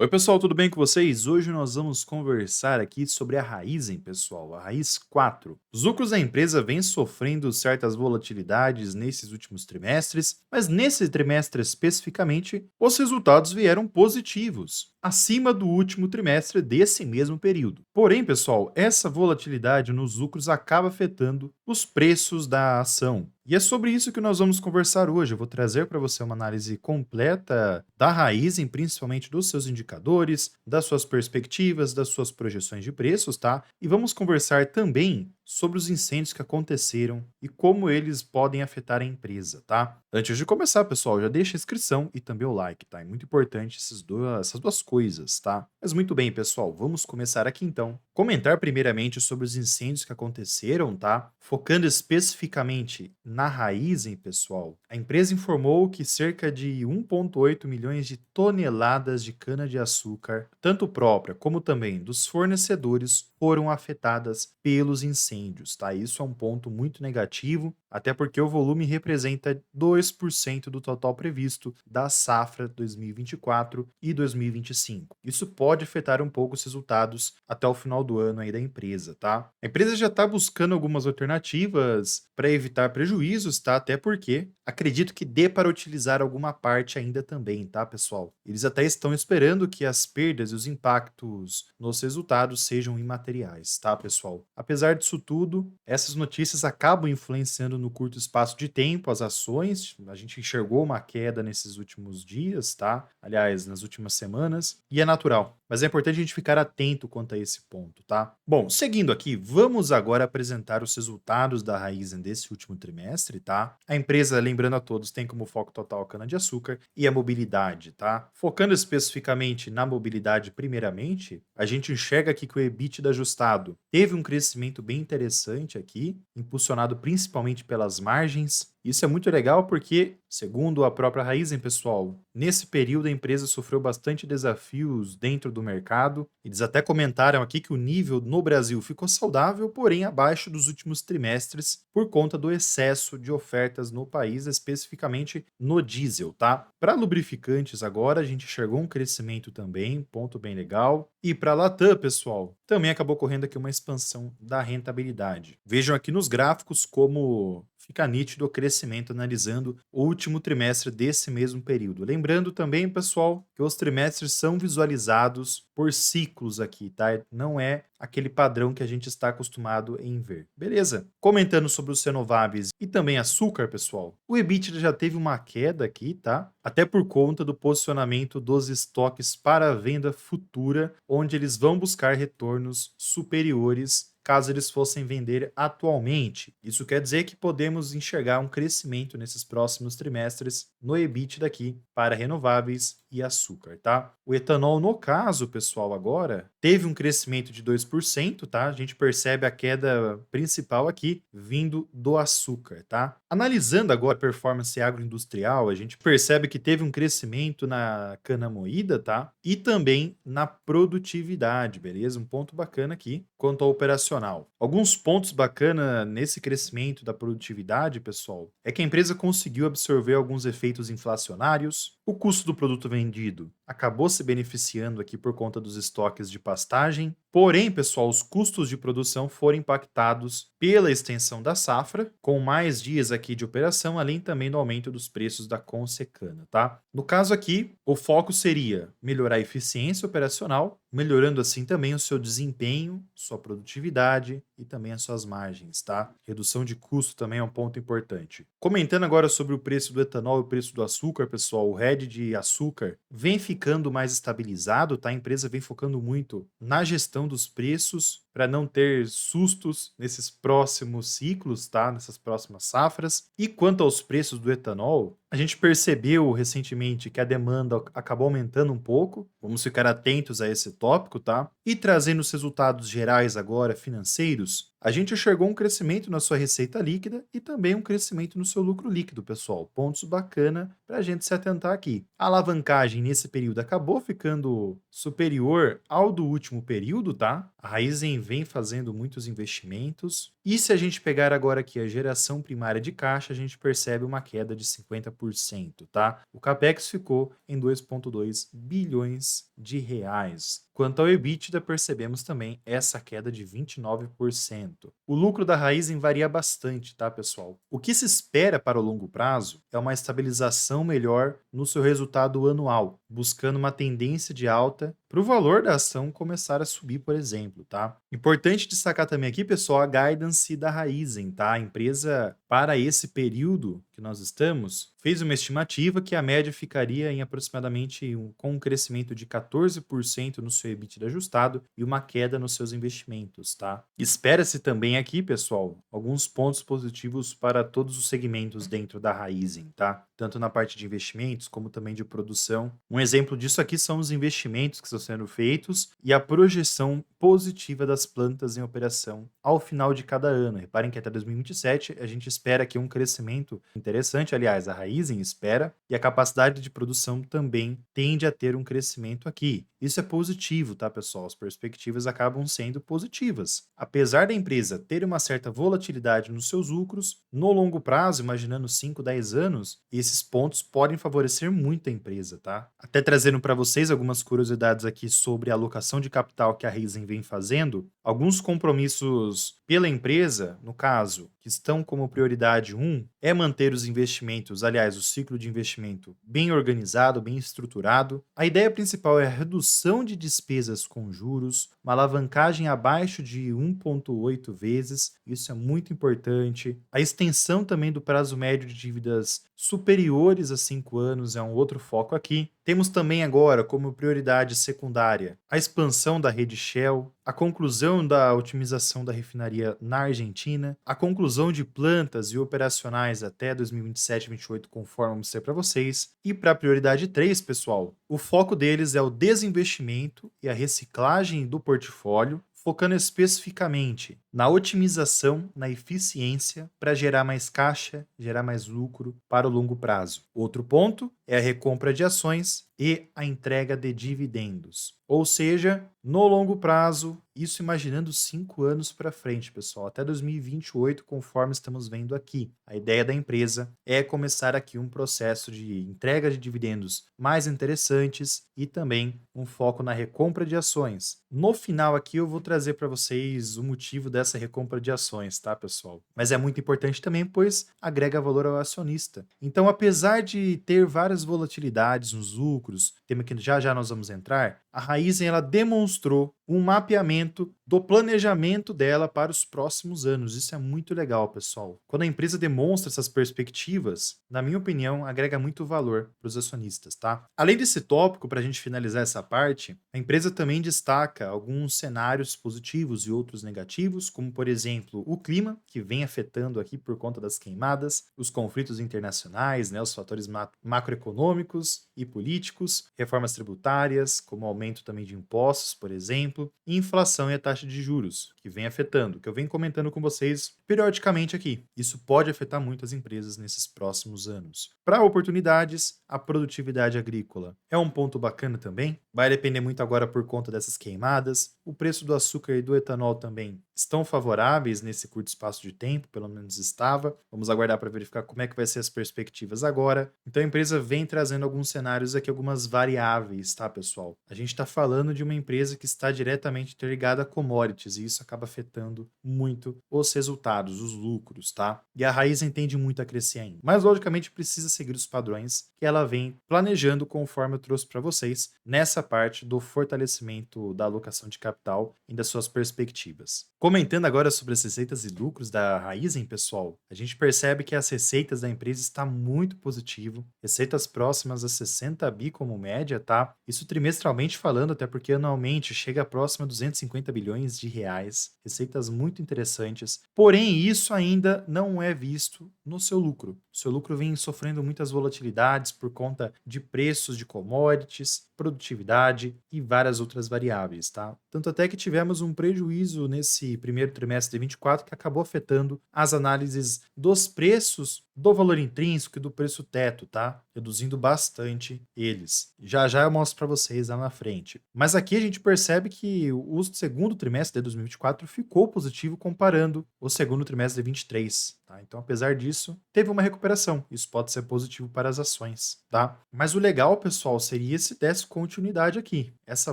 Oi, pessoal, tudo bem com vocês? Hoje nós vamos conversar aqui sobre a Raizen, pessoal, a Raiz 4. Os lucros da empresa vêm sofrendo certas volatilidades nesses últimos trimestres, mas nesse trimestre especificamente, os resultados vieram positivos, acima do último trimestre desse mesmo período. Porém, pessoal, essa volatilidade nos lucros acaba afetando os preços da ação. E é sobre isso que nós vamos conversar hoje. Eu vou trazer para você uma análise completa da Raizen, principalmente dos seus indicadores, das suas perspectivas, das suas projeções de preços, tá? E vamos conversar também sobre os incêndios que aconteceram e como eles podem afetar a empresa, tá? Antes de começar, pessoal, já deixa a inscrição e também o like, tá? É muito importante essas duas coisas, tá? Mas muito bem, pessoal, vamos começar aqui então. Comentar primeiramente sobre os incêndios que aconteceram, tá? Focando especificamente na Raizen, pessoal. A empresa informou que cerca de 1,8 milhões de toneladas de cana-de-açúcar, tanto própria como também dos fornecedores, foram afetadas pelos incêndios, tá? Isso é um ponto muito negativo, até porque o volume representa 2% do total previsto da safra 2024 e 2025. Isso pode afetar um pouco os resultados até o final do ano aí da empresa, tá? A empresa já está buscando algumas alternativas para evitar prejuízos, tá? Até porque acredito que dê para utilizar alguma parte ainda também, tá, pessoal? Eles até estão esperando que as perdas e os impactos nos resultados sejam imateriais, tá, pessoal? Apesar disso tudo, essas notícias acabam influenciando no curto espaço de tempo as ações. A gente enxergou uma queda nesses últimos dias, tá? Aliás, nas últimas semanas, e é natural. Mas é importante a gente ficar atento quanto a esse ponto, tá? Bom, seguindo aqui, vamos agora apresentar os resultados da Raizen desse último trimestre, tá? A empresa, lembrando a todos, tem como foco total a cana-de-açúcar e a mobilidade, tá? Focando especificamente na mobilidade primeiramente, a gente enxerga aqui que o EBITDA ajustado teve um crescimento bem interessante aqui, impulsionado principalmente pelas margens. Isso é muito legal porque, segundo a própria Raizen, pessoal, nesse período a empresa sofreu bastante desafios dentro do mercado. Eles até comentaram aqui que o nível no Brasil ficou saudável, porém abaixo dos últimos trimestres, por conta do excesso de ofertas no país, especificamente no diesel, tá? Para lubrificantes agora, a gente enxergou um crescimento também, ponto bem legal. E para a Latam, pessoal, também acabou correndo aqui uma expansão da rentabilidade. Vejam aqui nos gráficos como fica nítido o crescimento analisando o último trimestre desse mesmo período. Lembrando também, pessoal, que os trimestres são visualizados por ciclos aqui, tá? Não é aquele padrão que a gente está acostumado em ver. Beleza? Comentando sobre os renováveis e também açúcar, pessoal, o EBITDA já teve uma queda aqui, tá? Até por conta do posicionamento dos estoques para a venda futura, onde eles vão buscar retornos superiores caso eles fossem vender atualmente. Isso quer dizer que podemos enxergar um crescimento nesses próximos trimestres no EBITDA daqui para renováveis e açúcar, tá? O etanol, no caso, pessoal, agora teve um crescimento de 2%, tá? A gente percebe a queda principal aqui vindo do açúcar, tá? Analisando agora a performance agroindustrial, a gente percebe que teve um crescimento na cana moída, tá? E também na produtividade, beleza? Um ponto bacana aqui quanto ao operacional. Alguns pontos bacana nesse crescimento da produtividade, pessoal, é que a empresa conseguiu absorver alguns efeitos inflacionários, o custo do produto vendido acabou se beneficiando aqui por conta dos estoques de pastagem. Porém, pessoal, os custos de produção foram impactados pela extensão da safra, com mais dias aqui de operação, além também do aumento dos preços da consecana, tá? No caso aqui, o foco seria melhorar a eficiência operacional, melhorando assim também o seu desempenho, sua produtividade e também as suas margens, tá? Redução de custo também é um ponto importante. Comentando agora sobre o preço do etanol e o preço do açúcar, pessoal, o head de açúcar vem ficando mais estabilizado, tá? A empresa vem focando muito na gestão dos preços para não ter sustos nesses próximos ciclos, tá? Nessas próximas safras. E quanto aos preços do etanol, a gente percebeu recentemente que a demanda acabou aumentando um pouco. Vamos ficar atentos a esse tópico, tá? E trazendo os resultados gerais agora financeiros, a gente enxergou um crescimento na sua receita líquida e também um crescimento no seu lucro líquido, pessoal. Pontos bacana para a gente se atentar aqui. A alavancagem nesse período acabou ficando superior ao do último período, tá? A Raizen também vem fazendo muitos investimentos. E se a gente pegar agora aqui a geração primária de caixa, a gente percebe uma queda de 50%, tá? O Capex ficou em 2,2 bilhões de reais. Quanto ao EBITDA, percebemos também essa queda de 29%. O lucro da Raizen varia bastante, tá, pessoal? O que se espera para o longo prazo é uma estabilização melhor no seu resultado anual, buscando uma tendência de alta para o valor da ação começar a subir, por exemplo, tá? Importante destacar também aqui, pessoal, a guidance da Raizen, tá? A empresa, para esse período que nós estamos, fez uma estimativa que a média ficaria em aproximadamente com um crescimento de 14% no seu EBITDA ajustado e uma queda nos seus investimentos, tá? Espera-se também aqui, pessoal, alguns pontos positivos para todos os segmentos dentro da Raizen, tá? Tanto na parte de investimentos como também de produção. Um exemplo disso aqui são os investimentos que estão sendo feitos e a projeção positiva das plantas em operação ao final de cada ano. Reparem que até 2027 a gente espera aqui um crescimento interessante, aliás, a Raizen espera, e a capacidade de produção também tende a ter um crescimento aqui. Isso é positivo, tá, pessoal? As perspectivas acabam sendo positivas. Apesar da empresa ter uma certa volatilidade nos seus lucros, no longo prazo, imaginando 5, 10 anos, esses pontos podem favorecer muito a empresa, tá? Até trazendo para vocês algumas curiosidades aqui sobre a alocação de capital que a Raizen vem fazendo, alguns compromissos pela empresa, no caso, que estão como prioridade 1, é manter os investimentos, aliás, o ciclo de investimento bem organizado, bem estruturado. A ideia principal é a redução de despesas com juros, uma alavancagem abaixo de 1,8 vezes, isso é muito importante. A extensão também do prazo médio de dívidas superiores a 5 anos é um outro foco aqui. Temos também agora como prioridade secundária a expansão da rede Shell, a conclusão da otimização da refinaria na Argentina, a conclusão de plantas e operacionais até 2027 e 2028, conforme eu mostrei para vocês. E para a prioridade 3, pessoal, o foco deles é o desinvestimento e a reciclagem do portfólio, focando especificamente na otimização, na eficiência, para gerar mais caixa, gerar mais lucro para o longo prazo. Outro ponto é a recompra de ações e a entrega de dividendos. Ou seja, no longo prazo, isso imaginando 5 anos para frente, pessoal, até 2028, conforme estamos vendo aqui. A ideia da empresa é começar aqui um processo de entrega de dividendos mais interessantes e também um foco na recompra de ações. No final aqui eu vou trazer para vocês o motivo dessa recompra de ações, tá, pessoal? Mas é muito importante também, pois agrega valor ao acionista. Então, apesar de ter várias volatilidades nos lucros, tema que já nós vamos entrar, a Raizen ela demonstrou um mapeamento do planejamento dela para os próximos anos. Isso é muito legal, pessoal. Quando a empresa demonstra essas perspectivas, na minha opinião, agrega muito valor para os acionistas, tá? Além desse tópico, para a gente finalizar essa parte, a empresa também destaca alguns cenários positivos e outros negativos, como, por exemplo, o clima, que vem afetando aqui por conta das queimadas, os conflitos internacionais, né, os fatores macroeconômicos e políticos, reformas tributárias, como o aumento também de impostos, por exemplo, e inflação e a taxa de juros, que vem afetando, que eu venho comentando com vocês periodicamente aqui. Isso pode afetar muito as empresas nesses próximos anos. Para oportunidades, a produtividade agrícola é um ponto bacana também. Vai depender muito agora por conta dessas queimadas. O preço do açúcar e do etanol também estão favoráveis nesse curto espaço de tempo, pelo menos estava. Vamos aguardar para verificar como é que vai ser as perspectivas agora. Então a empresa vem trazendo alguns cenários aqui, algumas variáveis, tá, pessoal? A gente está falando de uma empresa que está diretamente interligada a commodities e isso acaba afetando muito os resultados, os lucros, tá? E a Raizen tende muito a crescer ainda. Mas logicamente precisa seguir os padrões que ela vem planejando, conforme eu trouxe para vocês nessa parte do fortalecimento da alocação de capital e das suas perspectivas. Comentando agora sobre as receitas e lucros da Raizen, pessoal, a gente percebe que as receitas da empresa está muito positivo, receitas próximas a 60 bi como média, tá? Isso trimestralmente falando, até porque anualmente chega próximo a 250 bilhões de reais, receitas muito interessantes, porém isso ainda não é visto no seu lucro. O seu lucro vem sofrendo muitas volatilidades por conta de preços de commodities, produtividade e várias outras variáveis, tá? Tanto até que tivemos um prejuízo nesse primeiro trimestre de 24 que acabou afetando as análises dos preços, do valor intrínseco e do preço teto, tá? Reduzindo bastante eles. Já já eu mostro para vocês lá na frente. Mas aqui a gente percebe que o segundo trimestre de 2024 ficou positivo comparando o segundo trimestre de 23, tá? Então, apesar disso, teve uma recuperação. Isso pode ser positivo para as ações, tá? Mas o legal, pessoal, seria se desse continuidade aqui. Essa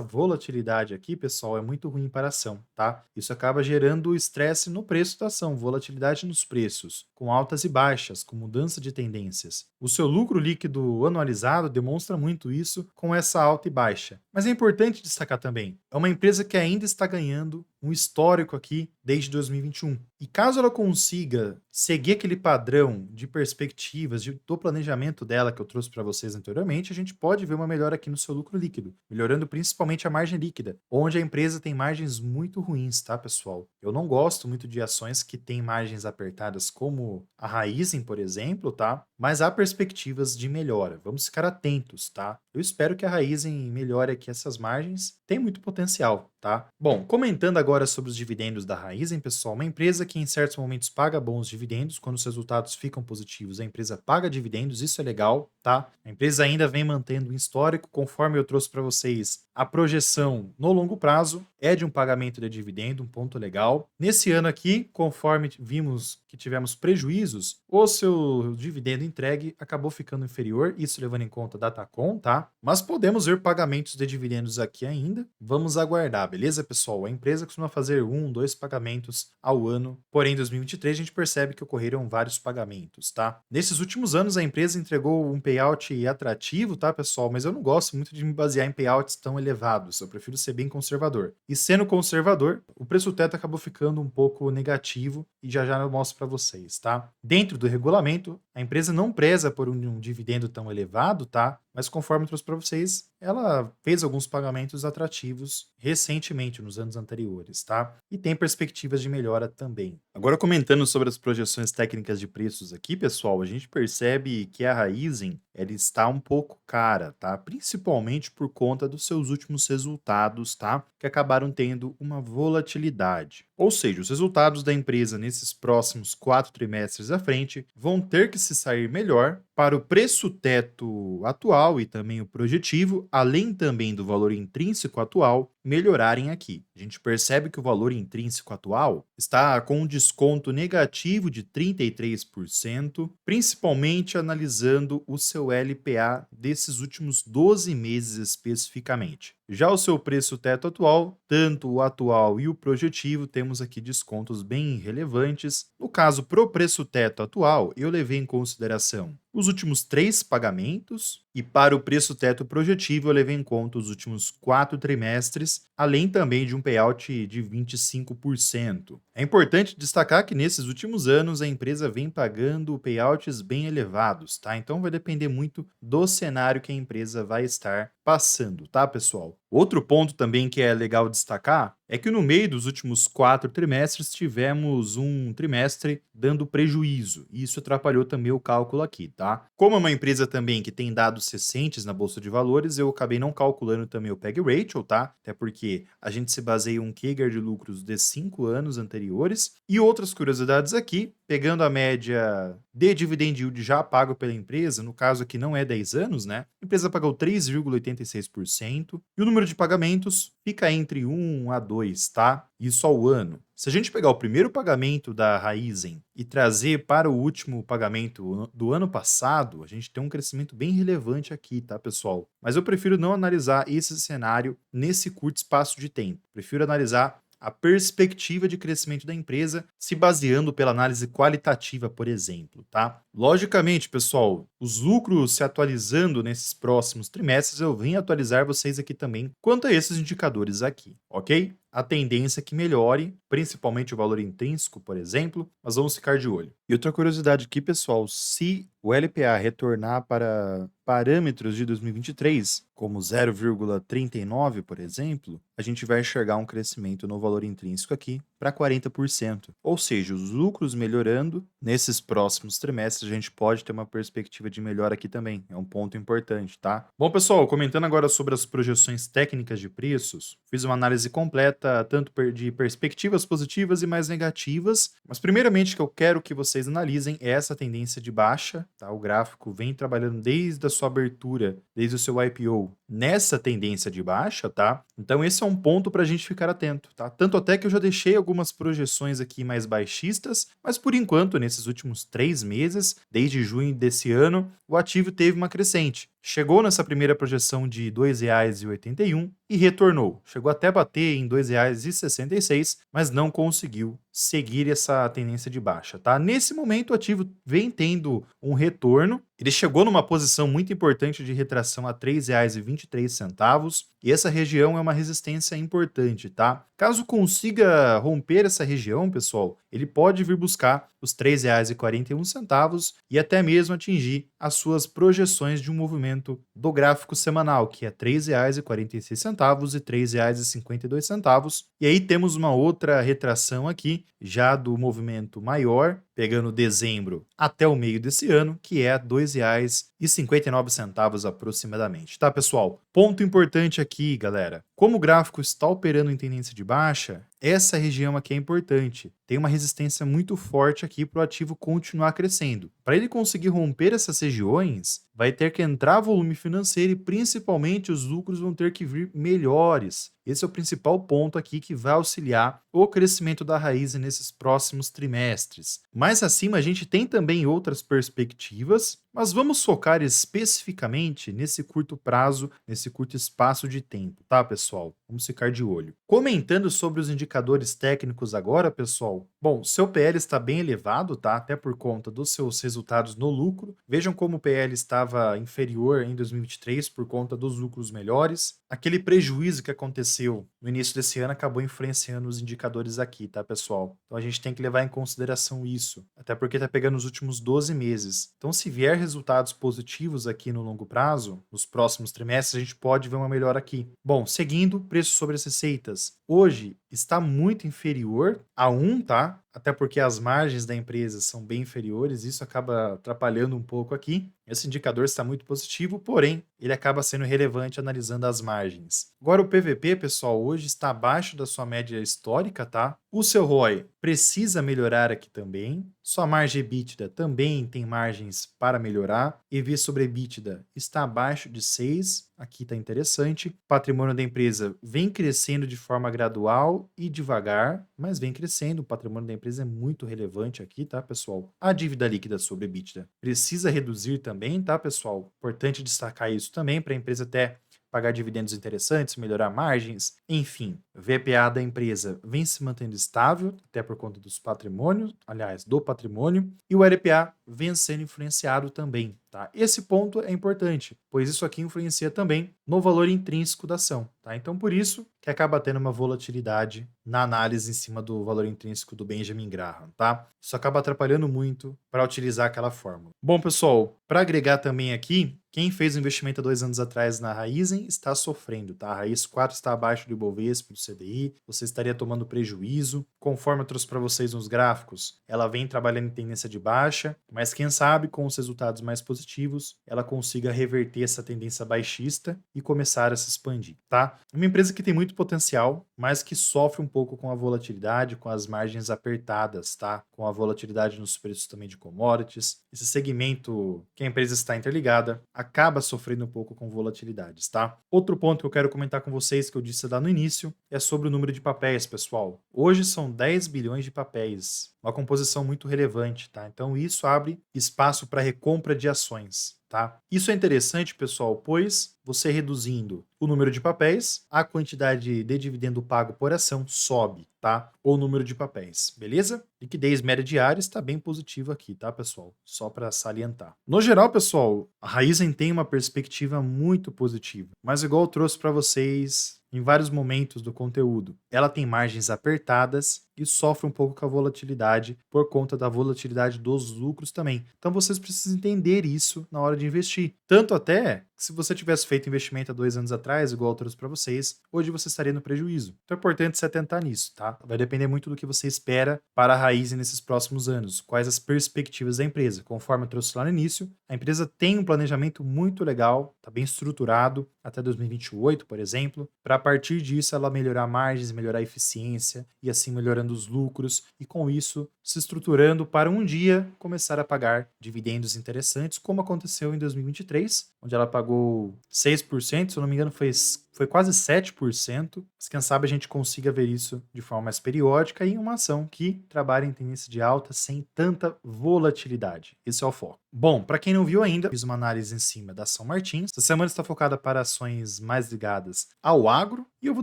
volatilidade aqui, pessoal, é muito ruim para a ação, tá? Isso acaba gerando estresse no preço da ação, volatilidade nos preços, com altas e baixas, com mudança de tendências. O seu lucro líquido anualizado demonstra muito isso com essa alta e baixa. Mas é importante destacar também, é uma empresa que ainda está ganhando um histórico aqui desde 2021. E caso ela consiga seguir aquele padrão de perspectivas do planejamento dela que eu trouxe para vocês anteriormente, a gente pode ver uma melhora aqui no seu lucro líquido, melhorando principalmente a margem líquida, onde a empresa tem margens muito ruins, tá, pessoal? Eu não gosto muito de ações que têm margens apertadas como a Raizen, por exemplo, tá? Mas há perspectivas de melhora. Vamos ficar atentos, tá? Eu espero que a Raizen melhore aqui essas margens. Tem muito potencial, tá? Bom, comentando agora sobre os dividendos da Raizen, pessoal, uma empresa que em certos momentos paga bons dividendos, quando os resultados ficam positivos, a empresa paga dividendos, isso é legal, tá? A empresa ainda vem mantendo um histórico, conforme eu trouxe para vocês, a projeção no longo prazo é de um pagamento de dividendo, um ponto legal. Nesse ano aqui, conforme vimos que tivemos prejuízos, o seu dividendo entregue acabou ficando inferior, isso levando em conta a Datacom, tá? Mas podemos ver pagamentos de dividendos aqui ainda. Vamos aguardar, beleza, pessoal? A empresa costuma fazer 2 pagamentos ao ano, porém em 2023 a gente percebe que ocorreram vários pagamentos, tá? Nesses últimos anos a empresa entregou um payout atrativo, tá, pessoal? Mas eu não gosto muito de me basear em payouts tão elevados, eu prefiro ser bem conservador. E sendo conservador, o preço teto acabou ficando um pouco negativo e já já eu mostro para vocês, tá? Dentro do regulamento, a empresa não preza por um dividendo tão elevado, tá? Mas conforme eu trouxe para vocês, ela fez alguns pagamentos atrativos recentemente, nos anos anteriores, tá? E tem perspectivas de melhora também. Agora, comentando sobre as projeções técnicas de preços aqui, pessoal, a gente percebe que a Raizen ela está um pouco cara, tá? Principalmente por conta dos seus últimos resultados, tá? Que acabaram tendo uma volatilidade. Ou seja, os resultados da empresa nesses próximos 4 trimestres à frente vão ter que se sair melhor para o preço teto atual e também o projetivo, além também do valor intrínseco atual, melhorarem aqui. A gente percebe que o valor intrínseco atual está com um desconto negativo de 33%, principalmente analisando o seu LPA desses últimos 12 meses especificamente. Já o seu preço teto atual, tanto o atual e o projetivo, temos aqui descontos bem relevantes. No caso, pro preço teto atual, eu levei em consideração os últimos 3 pagamentos e para o preço teto projetivo eu levei em conta os últimos 4 trimestres, além também de um payout de 25%. É importante destacar que nesses últimos anos a empresa vem pagando payouts bem elevados, tá? Então vai depender muito do cenário que a empresa vai estar passando, tá, pessoal? Outro ponto também que é legal destacar é que no meio dos últimos 4 trimestres tivemos um trimestre dando prejuízo, e isso atrapalhou também o cálculo aqui, tá? Como é uma empresa também que tem dados recentes na bolsa de valores, eu acabei não calculando também o PEG Ratio, tá? Até porque a gente se baseia em um CAGR de lucros de 5 anos anteriores. E outras curiosidades aqui, pegando a média de dividend yield já pago pela empresa, no caso aqui não é 10 anos, né? A empresa pagou 3,86% e o número de pagamentos fica entre 1 a 2, tá? Isso ao ano. Se a gente pegar o primeiro pagamento da Raizen e trazer para o último pagamento do ano passado, a gente tem um crescimento bem relevante aqui, tá, pessoal? Mas eu prefiro não analisar esse cenário nesse curto espaço de tempo. Prefiro analisar a perspectiva de crescimento da empresa, se baseando pela análise qualitativa, por exemplo, tá? Logicamente, pessoal, os lucros se atualizando nesses próximos trimestres, eu venho atualizar vocês aqui também quanto a esses indicadores aqui, ok? A tendência é que melhore, principalmente o valor intrínseco, por exemplo, mas vamos ficar de olho. E outra curiosidade aqui, pessoal, se o LPA retornar para parâmetros de 2023, como 0,39, por exemplo, a gente vai enxergar um crescimento no valor intrínseco aqui para 40%. Ou seja, os lucros melhorando, nesses próximos trimestres a gente pode ter uma perspectiva de melhora aqui também. É um ponto importante, tá? Bom, pessoal, comentando agora sobre as projeções técnicas de preços, fiz uma análise completa tanto de perspectivas positivas e mais negativas, mas primeiramente que eu quero que vocês analisem é essa tendência de baixa, tá? O gráfico vem trabalhando desde a sua abertura, desde o seu IPO, nessa tendência de baixa, tá? Então esse é um ponto para a gente ficar atento, tá? Tanto até que eu já deixei algumas projeções aqui mais baixistas, mas por enquanto, nesses últimos 3 meses, desde junho desse ano, o ativo teve uma crescente. Chegou nessa primeira projeção de R$ 2,81 e retornou. Chegou até bater em R$ 2,66, mas não conseguiu seguir essa tendência de baixa, tá? Nesse momento, o ativo vem tendo um retorno. Ele chegou numa posição muito importante de retração a R$ 3,23, e essa região é uma resistência importante, tá? Caso consiga romper essa região, pessoal, ele pode vir buscar os R$ 3,41 e até mesmo atingir as suas projeções de um movimento do gráfico semanal, que é R$ 3,46 e R$ 3,52. E aí temos uma outra retração aqui, já do movimento maior, pegando dezembro até o meio desse ano, que é R$ 2,59 aproximadamente, tá, pessoal? Ponto importante aqui, galera. Como o gráfico está operando em tendência de baixa, essa região aqui é importante. Tem uma resistência muito forte aqui para o ativo continuar crescendo. Para ele conseguir romper essas regiões, vai ter que entrar volume financeiro e principalmente os lucros vão ter que vir melhores. Esse é o principal ponto aqui que vai auxiliar o crescimento da Raizen nesses próximos trimestres. Mais acima, a gente tem também outras perspectivas, mas vamos focar especificamente nesse curto prazo, nesse curto espaço de tempo, tá, pessoal? Vamos ficar de olho. Comentando sobre os indicadores técnicos agora, pessoal. Bom, seu PL está bem elevado, tá? Até por conta dos seus resultados no lucro. Vejam como o PL estava inferior em 2023 por conta dos lucros melhores. Aquele prejuízo que aconteceu no início desse ano acabou influenciando os indicadores aqui, tá, pessoal? Então a gente tem que levar em consideração isso, até porque tá pegando os últimos 12 meses. Então, se vier resultados positivos aqui no longo prazo, nos próximos trimestres, a gente pode ver uma melhora aqui. Bom, seguindo, preço sobre as receitas. Hoje está muito inferior a 1, tá? Até porque as margens da empresa são bem inferiores, isso acaba atrapalhando um pouco aqui. Esse indicador está muito positivo, porém, ele acaba sendo relevante analisando as margens. Agora, o PVP, pessoal, hoje está abaixo da sua média histórica, tá? O seu ROI precisa melhorar aqui também. Sua margem EBITDA também tem margens para melhorar. EV sobre EBITDA está abaixo de 6, aqui está interessante. O patrimônio da empresa vem crescendo de forma gradual e devagar, mas vem crescendo. O patrimônio da empresa é muito relevante aqui, tá, pessoal? A dívida líquida sobre EBITDA precisa reduzir também, tá, pessoal? Importante destacar isso também para a empresa até pagar dividendos interessantes, melhorar margens, enfim. O VPA da empresa vem se mantendo estável, até por conta dos patrimônios, aliás, do patrimônio, e o RPA vem sendo influenciado também, tá? Esse ponto é importante, pois isso aqui influencia também no valor intrínseco da ação, tá? Então, por isso que acaba tendo uma volatilidade na análise em cima do valor intrínseco do Benjamin Graham, tá? Isso acaba atrapalhando muito para utilizar aquela fórmula. Bom, pessoal, para agregar também aqui, quem fez o investimento há 2 anos atrás na Raizen está sofrendo, tá? A Raiz 4 está abaixo do Ibovespa, do CDI, você estaria tomando prejuízo. Conforme eu trouxe para vocês nos gráficos, ela vem trabalhando em tendência de baixa, mas quem sabe com os resultados mais positivos, ela consiga reverter essa tendência baixista e começar a se expandir, tá? É uma empresa que tem muito potencial, mas que sofre um pouco com a volatilidade, com as margens apertadas, tá? Com a volatilidade nos preços também de commodities. Esse segmento que a empresa está interligada acaba sofrendo um pouco com volatilidades, tá? Outro ponto que eu quero comentar com vocês, que eu disse lá no início, é sobre o número de papéis, pessoal. Hoje são 10 bilhões de papéis, uma composição muito relevante, tá? Então isso abre espaço para recompra de ações, tá? Isso é interessante, pessoal, pois você reduzindo o número de papéis, a quantidade de dividendo pago por ação sobe, tá? O número de papéis, beleza? Liquidez média diária está bem positiva aqui, tá, pessoal? Só para salientar. No geral, pessoal, a Raizen tem uma perspectiva muito positiva, mas igual eu trouxe para vocês em vários momentos do conteúdo, ela tem margens apertadas e sofre um pouco com a volatilidade por conta da volatilidade dos lucros também. Então vocês precisam entender isso na hora de investir. Tanto até que se você tivesse feito investimento há 2 anos atrás, igual eu trouxe para vocês, hoje você estaria no prejuízo. Então é importante se atentar nisso, tá? Vai depender muito do que você espera para a Raizen nesses próximos anos, quais as perspectivas da empresa. Conforme eu trouxe lá no início, a empresa tem um planejamento muito legal, está bem estruturado até 2028, por exemplo, para a partir disso ela melhorar margens, melhorar a eficiência e assim melhorando os lucros e com isso se estruturando para um dia começar a pagar dividendos interessantes, como aconteceu em 2023, onde ela pagou 6%, se eu não me engano foi quase 7%, mas quem sabe a gente consiga ver isso de forma mais periódica e em uma ação que trabalha em tendência de alta sem tanta volatilidade. Esse é o foco. Bom, para quem não viu ainda, fiz uma análise em cima da São Martins. Essa semana está focada para ações mais ligadas ao agro e eu vou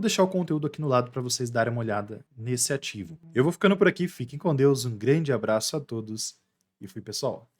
deixar o conteúdo aqui no lado para vocês darem uma olhada nesse ativo. Eu vou ficando por aqui, fiquem com Deus, um grande abraço a todos e fui pessoal.